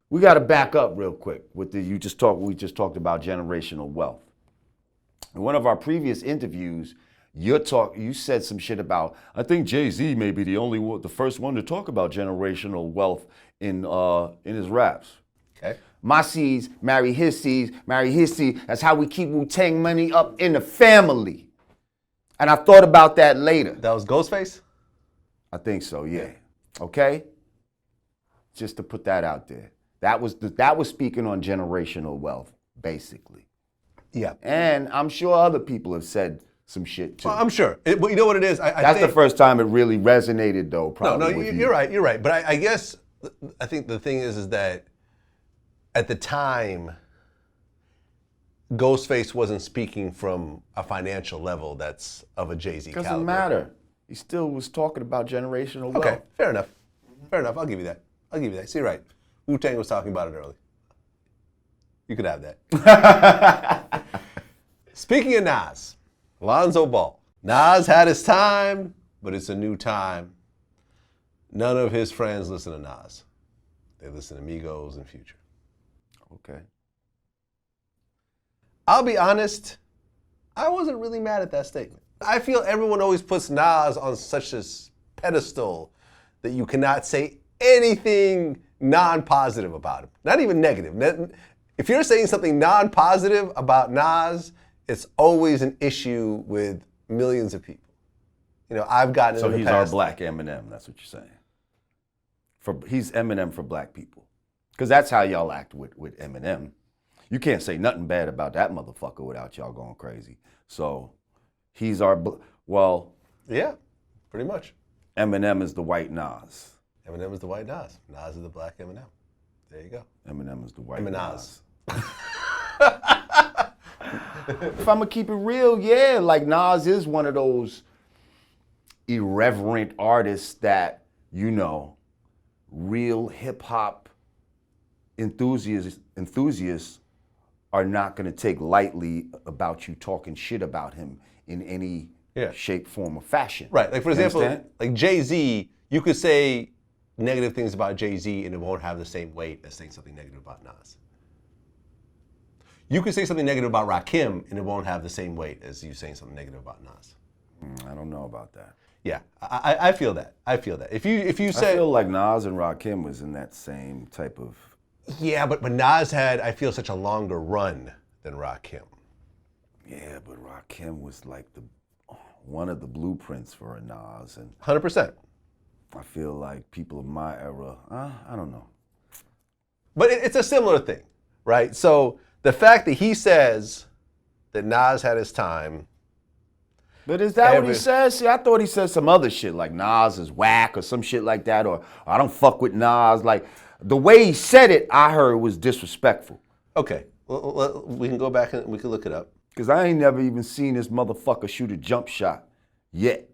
we got to back up real quick with we just talked about generational wealth. In one of our previous interviews, you said some shit about, I think Jay-Z may be the first one to talk about generational wealth in his raps. Okay. My seeds marry his seeds, marry his seeds. That's how we keep Wu-Tang money up in the family. And I thought about that later. That was Ghostface? I think so, yeah. Okay? Just to put that out there. That was speaking on generational wealth, basically. Yeah. And I'm sure other people have said some shit too. Well, I'm sure. But you know what it is? That's the first time it really resonated, though. Probably. No, you're right. You're right. But I guess I think the thing is that at the time, Ghostface wasn't speaking from a financial level that's of a Jay-Z caliber. Doesn't matter. He still was talking about generational wealth. Okay, fair enough. Fair enough. I'll give you that. See, right. Wu-Tang was talking about it early. You could have that. Speaking of Nas, Lonzo Ball. Nas had his time, but it's a new time. None of his friends listen to Nas. They listen to Migos and Future. Okay. I'll be honest, I wasn't really mad at that statement. I feel everyone always puts Nas on such a pedestal that you cannot say anything non-positive about him. Not even negative. If you're saying something non-positive about Nas, it's always an issue with millions of people. You know, I've gotten So in the he's past. our black Eminem, that's what you're saying. He's Eminem for black people. Because that's how y'all act with Eminem. You can't say nothing bad about that motherfucker without y'all going crazy. So he's well. Yeah, pretty much. Eminem is the white Nas. Eminem is the white Nas. Nas is the black Eminem. There you go. Eminem is the white Nas. If I'm gonna keep it real, yeah, like Nas is one of those irreverent artists that, you know, real hip hop enthusiasts are not gonna take lightly about you talking shit about him in any shape, form, or fashion. Right. Like, for example, understand? like Jay-Z, you could say negative things about Jay-Z and it won't have the same weight as saying something negative about Nas. You could say something negative about Rakim and it won't have the same weight as you saying something negative about Nas. I don't know about that. Yeah, I feel that. I feel that. If you say, I feel like Nas and Rakim was in that same type of. Yeah, but Nas had, I feel, such a longer run than Rakim. Yeah, but Rakim was like one of the blueprints for a Nas, and 100%. I feel like people of my era, I don't know. But it's a similar thing, right? So the fact that he says that Nas had his time. But is that what he says? See, I thought he said some other shit, like Nas is whack or some shit like that, or I don't fuck with Nas. Like, the way he said it, I heard was disrespectful. Okay, well, we can go back and we can look it up. Because I ain't never even seen this motherfucker shoot a jump shot yet.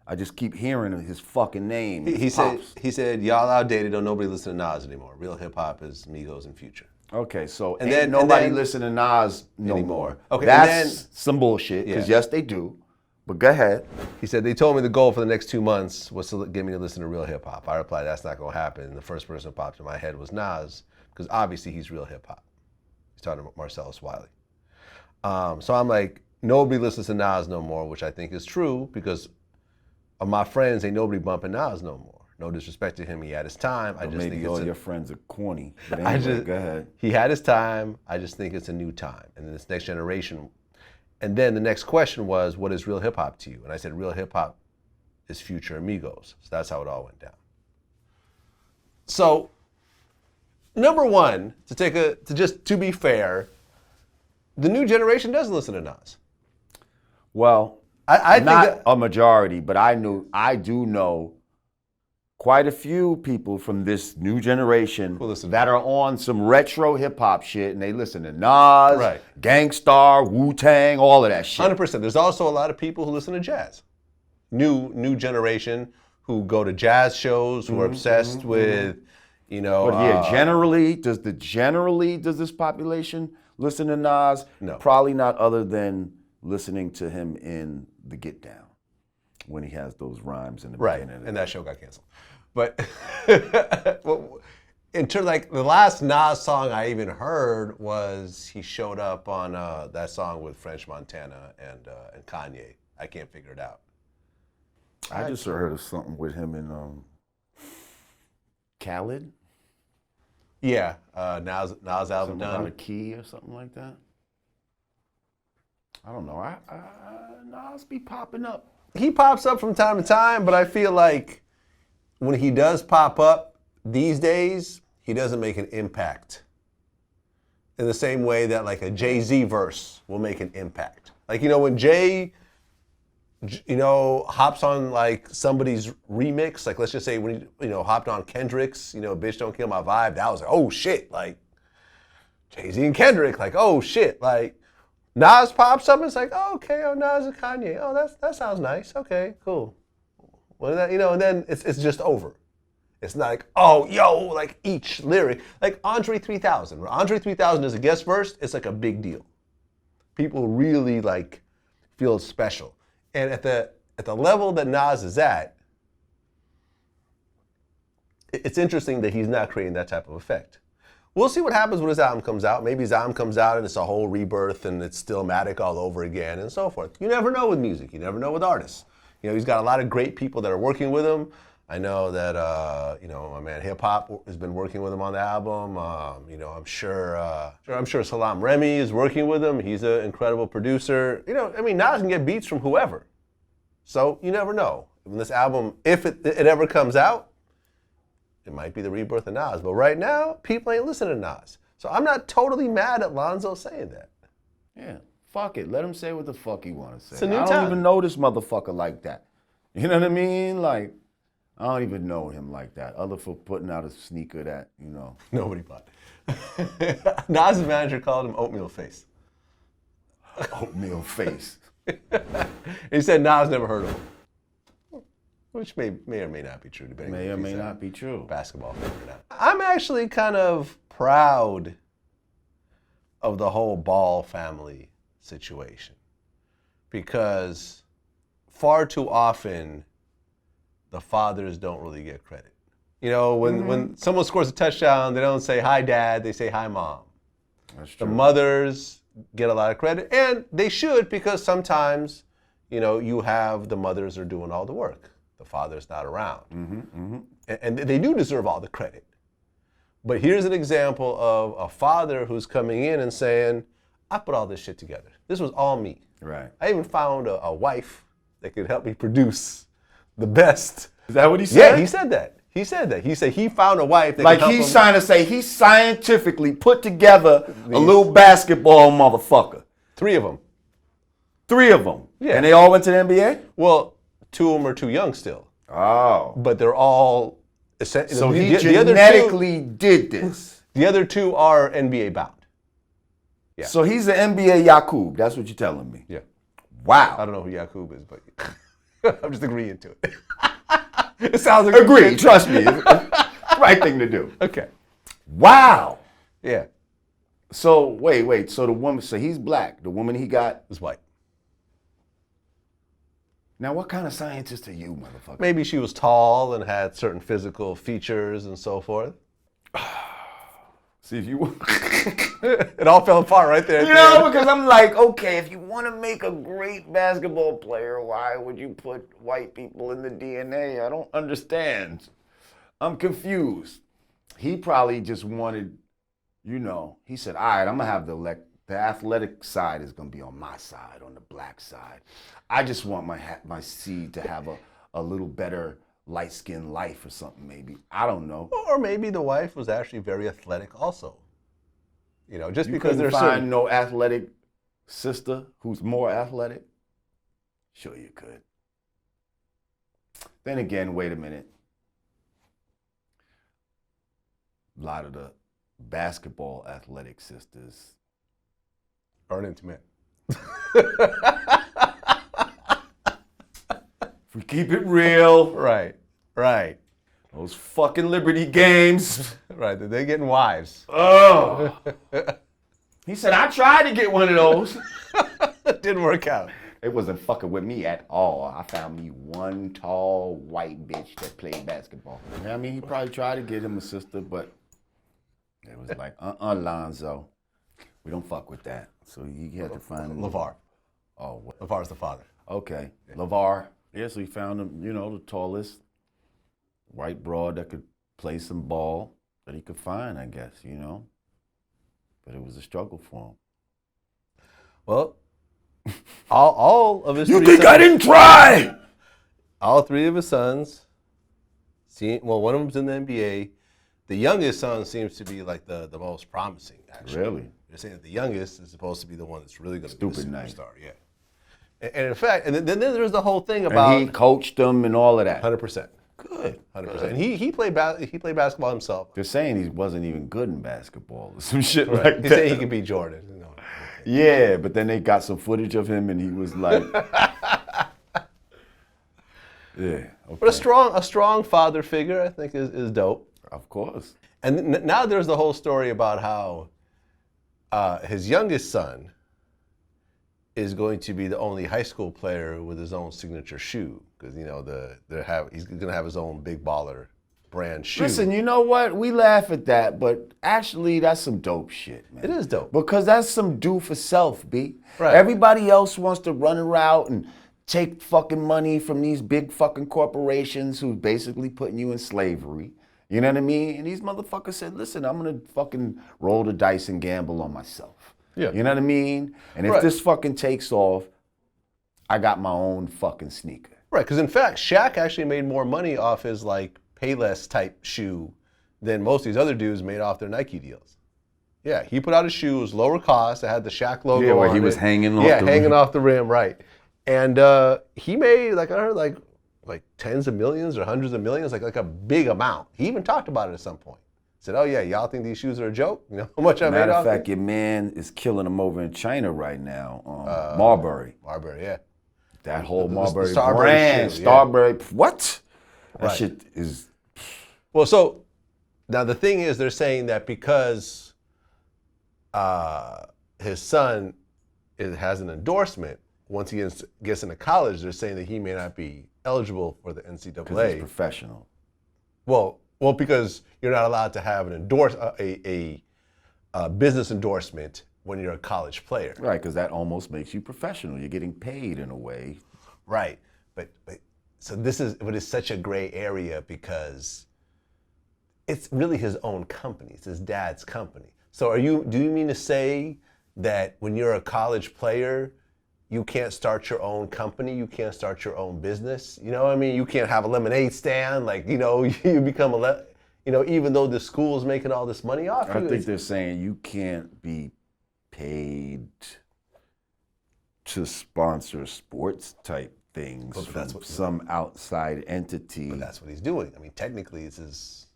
I just keep hearing his fucking name. He said, y'all outdated, don't nobody listen to Nas anymore. Real hip hop is Migos and Future. Okay, so ain't nobody listen to Nas no more. Okay, that's some bullshit, because yes, they do. But go ahead. He said, they told me the goal for the next 2 months was to get me to listen to real hip hop. I replied, that's not gonna happen. And the first person that popped in my head was Nas, because obviously he's real hip hop. He's talking about Marcellus Wiley. So I'm like, nobody listens to Nas no more, which I think is true, because of my friends, ain't nobody bumping Nas no more. No disrespect to him, he had his time. I just maybe think all your friends are corny. But anyway, go ahead. He had his time. I just think it's a new time, and this next generation. And then the next question was, what is real hip hop to you? And I said, real hip hop is Future and Migos. So that's how it all went down. So, number one, to be fair, the new generation doesn't listen to Nas. Well, I think not a majority, but I do know quite a few people from this new generation that are on some retro hip hop shit, and they listen to Nas, Gangstar, Wu-Tang, all of that shit. 100%. There's also a lot of people who listen to jazz. New generation who go to jazz shows, who are obsessed with, you know. But yeah, generally, does this population listen to Nas? No. Probably not, other than listening to him in The Get Down, when he has those rhymes in the beginning. And that show got canceled. But in terms like the last Nas song I even heard was he showed up on that song with French Montana and Kanye. I can't figure it out. I just heard of something with him and Khaled. Yeah, Nas album Something done. about a key or something like that. I don't know. Nas be popping up. He pops up from time to time, but I feel like when he does pop up these days, he doesn't make an impact in the same way that like a Jay-Z verse will make an impact. Like, when Jay, hops on like somebody's remix, like let's just say when he, hopped on Kendrick's, Bitch Don't Kill My Vibe, that was like, oh shit, like Jay-Z and Kendrick, like, oh shit, like Nas pops up and it's like, oh, okay, Nas and Kanye, oh, that sounds nice, okay, cool. Well, that, and then it's just over. It's not like, oh, like each lyric, like Andre 3000. When Andre 3000 is a guest verse, it's like a big deal. People really like feel special. And at the level that Nas is at, it's interesting that he's not creating that type of effect. We'll see what happens when his album comes out. Maybe his album comes out and it's a whole rebirth and it's Stillmatic all over again and so forth. You never know with music. You never know with artists. He's got a lot of great people that are working with him. I know that, my man HipHop has been working with him on the album. I'm sure Salam Remy is working with him. He's an incredible producer. Nas can get beats from whoever. So you never know. When this album, if it ever comes out, it might be the rebirth of Nas. But right now, people ain't listening to Nas. So I'm not totally mad at Lonzo saying that. Yeah, fuck it. Let him say what the fuck he want to say. It's a new I don't time. even know this motherfucker like that. You know what I mean? Like, I don't even know him like that, other for putting out a sneaker that, Nobody bought. Nas' manager called him Oatmeal Face. Oatmeal Face. He said Nas never heard of him. Which may or may not be true, depending May or on if may he's a not be true. basketball fan or not. I'm actually kind of proud of the whole Ball family situation because far too often the fathers don't really get credit. When someone scores a touchdown, they don't say, hi, Dad, they say, hi, Mom. That's true. The mothers get a lot of credit, and they should because sometimes, you have the mothers are doing all the work. The father's not around. And they do deserve all the credit. But here's an example of a father who's coming in and saying, I put all this shit together. This was all me. Right. I even found a wife that could help me produce the best. Is that what he said? Yeah, he said that. He said he found a wife that Like could help he's him. trying to say he scientifically put together a little basketball motherfucker. 3 of them. 3 of them. Yeah. And they all went to the NBA? Well, 2 of them are too young still. Oh. But they're all... So he genetically did this. The other 2 are NBA bound. Yeah. So he's the NBA Yakub. That's what you're telling me. Yeah. Wow. I don't know who Yakub is, but I'm just agreeing to it. It sounds like Agreed. Trust me. It's the right thing to do. Okay. Wow. Yeah. So wait. So the woman. So he's black. The woman he got. It's white. Now, what kind of scientist are you, motherfucker? Maybe she was tall and had certain physical features and so forth. See if you. It all fell apart right there. Because I'm like, okay, if you want to make a great basketball player, why would you put white people in the DNA? I don't understand. I'm confused. He probably just wanted, he said, all right, I'm going to have the athletic side is going to be on my side, on the black side. I just want my seed to have a little better light-skinned life or something, maybe. I don't know. Or maybe the wife was actually very athletic also. Just You because couldn't there's find no athletic sister who's more athletic? Sure you could. Then again, wait a minute. A lot of the basketball athletic sisters aren't into men. If we keep it real. Right. Those fucking Liberty games. Right, they're getting wives. Oh. He said, I tried to get one of those. Didn't work out. It wasn't fucking with me at all. I found me one tall white bitch that played basketball. I mean, he probably tried to get him a sister, but It was like, Lonzo. We don't fuck with that. So he had to find LaVar. Oh, what? LaVar's the father. Okay. Yeah. LaVar. Yeah, so he found him, the tallest white broad that could play some ball that he could find, I guess, But it was a struggle for him. Well, all of his You three think sons, I didn't try? all three of his sons, one of them's in the NBA. The youngest son seems to be like the most promising, actually. Really? They're saying that the youngest is supposed to be the one that's really going to be the Stupid nice. superstar. Yeah. And in fact, and then there's the whole thing about And he coached them and all of that. 100%. Good. 100%. And he played basketball himself. They're saying he wasn't even good in basketball or some shit Right. like He that. said he could beat Jordan. Yeah, but then they got some footage of him and he was like, yeah. Okay. But a strong father figure, I think, is dope. Of course. And now there's the whole story about how his youngest son is going to be the only high school player with his own signature shoe, because he's going to have his own big baller brand shoe. Listen, you know what? We laugh at that, but actually that's some dope shit, man. It is dope. Because that's some do for self, B. Right. Everybody else wants to run around and take fucking money from these big fucking corporations who basically putting you in slavery. You know what I mean? And these motherfuckers said, listen, I'm gonna fucking roll the dice and gamble on myself. Yeah. You know what I mean? And if Right. this fucking takes off, I got my own fucking sneaker. Right, because in fact, Shaq actually made more money off his Payless type shoe than most of these other dudes made off their Nike deals. Yeah, he put out a shoe, it was lower cost, it had the Shaq logo Yeah, where on he was it. hanging off Yeah, the hanging rim. off the rim, right. And he made, I heard, like tens of millions or hundreds of millions, like a big amount. He even talked about it at some point. Said, oh yeah, y'all think these shoes are a joke? You know how much I made Matter off of fact, it? your man is killing them over in China right now. Marbury. Marbury, yeah. That whole the Marbury Starbury brand. shoe, yeah. Starbury. What? That Right. shit is. Well, so now the thing is, they're saying that because his son has an endorsement, once he gets into college, they're saying that he may not be eligible for the Because he's NCAA. professional. Well, because you're not allowed to have an a business endorsement when you're a college player. Right, because that almost makes you professional. You're getting paid in a way. Right. But so this is what is such a gray area because it's really his own company. It's his dad's company. So do you mean to say that when you're a college player, you can't start your own company, you can't start your own business? You know what I mean? You can't have a lemonade stand, you become even though the school's making all this money off you. I think they're saying you can't be paid to sponsor sports type things But from that's what- some outside entity. But that's what he's doing. I mean, technically it's his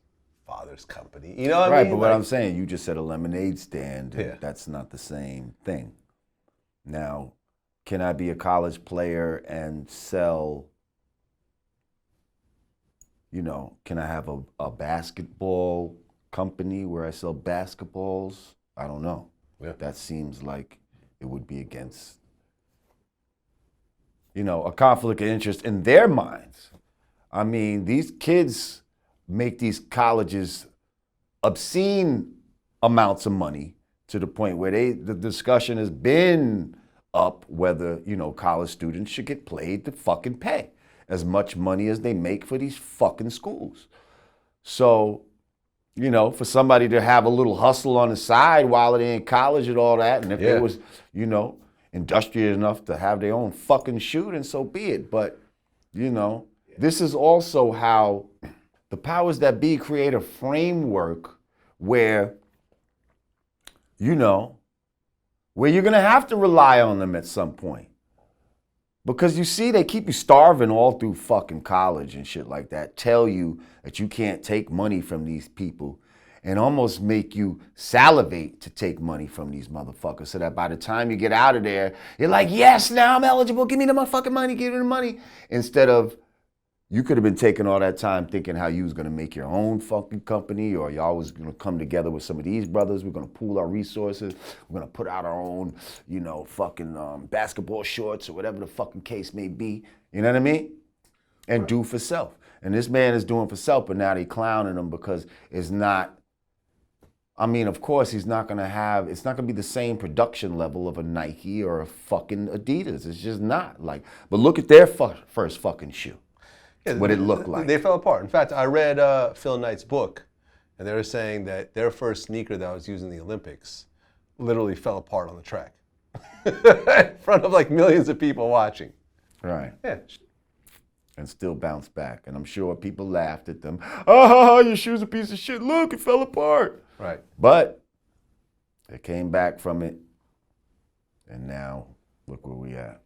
father's company. You know what I Right, mean? but what I'm saying, you just said a lemonade stand. And Yeah. That's not the same thing. Now, can I be a college player and sell, can I have a basketball company where I sell basketballs? I don't know. Yeah. That seems like it would be against, a conflict of interest in their minds. I mean, these kids make these colleges obscene amounts of money to the point where the discussion has been up whether, college students should get paid to fucking pay as much money as they make for these fucking schools. So, for somebody to have a little hustle on the side while they're in college and all that, and if they was, industrious enough to have their own fucking shoe, then so be it. But, this is also how the powers that be create a framework where, where you're gonna have to rely on them at some point. Because you see, they keep you starving all through fucking college and shit like that. Tell you that you can't take money from these people and almost make you salivate to take money from these motherfuckers so that by the time you get out of there, you're like, yes, now I'm eligible. Give me the motherfucking money, give me the money. Instead of, you could have been taking all that time thinking how you was gonna make your own fucking company, or y'all was gonna come together with some of these brothers. We're gonna pool our resources. We're gonna put out our own, fucking basketball shorts or whatever the fucking case may be. You know what I mean? And do for self. And this man is doing for self, but now they clowning him because it's not I mean, of course, it's not going to be the same production level of a Nike or a fucking Adidas. It's just not. Like, but look at their first fucking shoe. Yeah, what it looked like. They fell apart. In fact, I read Phil Knight's book, and they were saying that their first sneaker that was used in the Olympics literally fell apart on the track in front of like millions of people watching. Right. Yeah. And still bounced back. And I'm sure people laughed at them. Oh, your shoe's a piece of shit. Look, it fell apart. Right. But they came back from it. And now, look where we at.